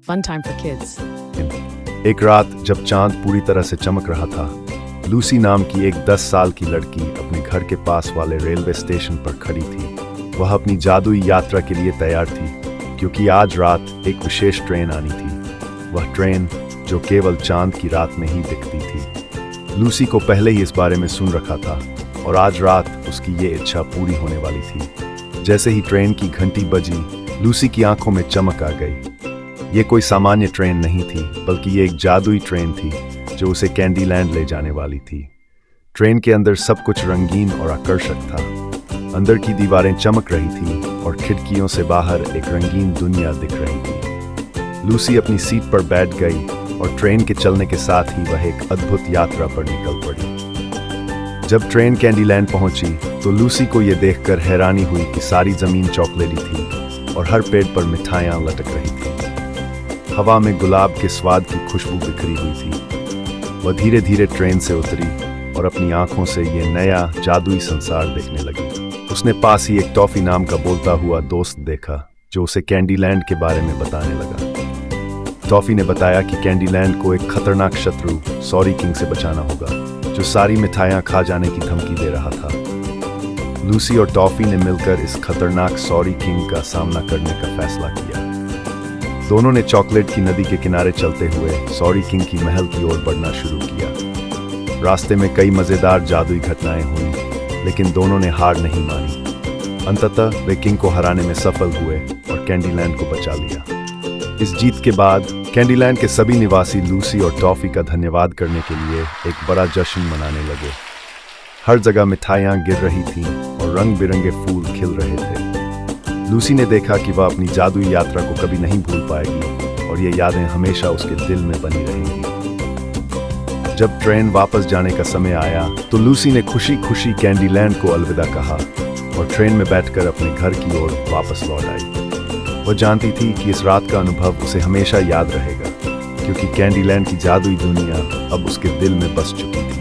Fun time for kids. एक रात जब चांद पूरी तरह से चमक रहा था, लूसी नाम की एक 10 साल की लड़की अपने घर के पास वाले रेलवे स्टेशन पर खड़ी थी। वह अपनी जादुई यात्रा के लिए तैयार थी, क्योंकि आज रात एक विशेष ट्रेन आनी थी। वह ट्रेन जो केवल चांद की रात में ही दिखती थी। लूसी को पहले ही इस बारे में सुन रखा था और आज रात उसकी ये इच्छा पूरी होने वाली थी। जैसे ही ट्रेन की घंटी बजी, लूसी की आंखों में चमक आ गई। ये कोई सामान्य ट्रेन नहीं थी, बल्कि ये एक जादुई ट्रेन थी जो उसे कैंडीलैंड ले जाने वाली थी। ट्रेन के अंदर सब कुछ रंगीन और आकर्षक था। अंदर की दीवारें चमक रही थी और खिड़कियों से बाहर एक रंगीन दुनिया दिख रही थी। लूसी अपनी सीट पर बैठ गई और ट्रेन के चलने के साथ ही वह एक अद्भुत यात्रा पर निकल पड़ी। जब ट्रेन कैंडीलैंड पहुंची तो लूसी को यह देखकर हैरानी हुई कि सारी जमीन चॉकलेटी थी और हर पेड़ पर मिठाइयां लटक रही थी। हवा में गुलाब के स्वाद की खुशबू बिखरी हुई थी। वह धीरे धीरे ट्रेन से उतरी और अपनी आंखों से ये नया जादुई संसार देखने लगी। उसने पास ही एक टॉफी नाम का बोलता हुआ दोस्त देखा जो उसे कैंडीलैंड के बारे में बताने लगा। टॉफी ने बताया कि कैंडीलैंड को एक खतरनाक शत्रु सॉरी किंग से बचाना होगा, जो सारी मिठाइयां खा जाने की धमकी दे रहा था। लूसी और टॉफी ने मिलकर इस खतरनाक सॉरी किंग का सामना करने का फैसला किया। दोनों ने चॉकलेट की नदी के किनारे चलते हुए सॉरी किंग की महल की ओर बढ़ना शुरू किया। रास्ते में कई मजेदार जादुई घटनाएं हुई, लेकिन दोनों ने हार नहीं मानी। अंततः वे किंग को हराने में सफल हुए और कैंडीलैंड को बचा लिया। इस जीत के बाद कैंडीलैंड के सभी निवासी लूसी और टॉफी का धन्यवाद करने के लिए एक बड़ा जश्न मनाने लगे। हर जगह मिठाइयां गिर रही थीं और रंग बिरंगे फूल खिल रहे थे। लूसी ने देखा कि वह अपनी जादुई यात्रा को कभी नहीं भूल पाएगी और ये यादें हमेशा उसके दिल में बनी रहेंगी। जब ट्रेन वापस जाने का समय आया तो लूसी ने खुशी खुशी कैंडीलैंड को अलविदा कहा और ट्रेन में बैठकर अपने घर की ओर वापस लौट आई। वह जानती थी कि इस रात का अनुभव उसे हमेशा याद रहेगा, क्योंकि कैंडीलैंड की जादुई दुनिया अब उसके दिल में बस चुकी थी।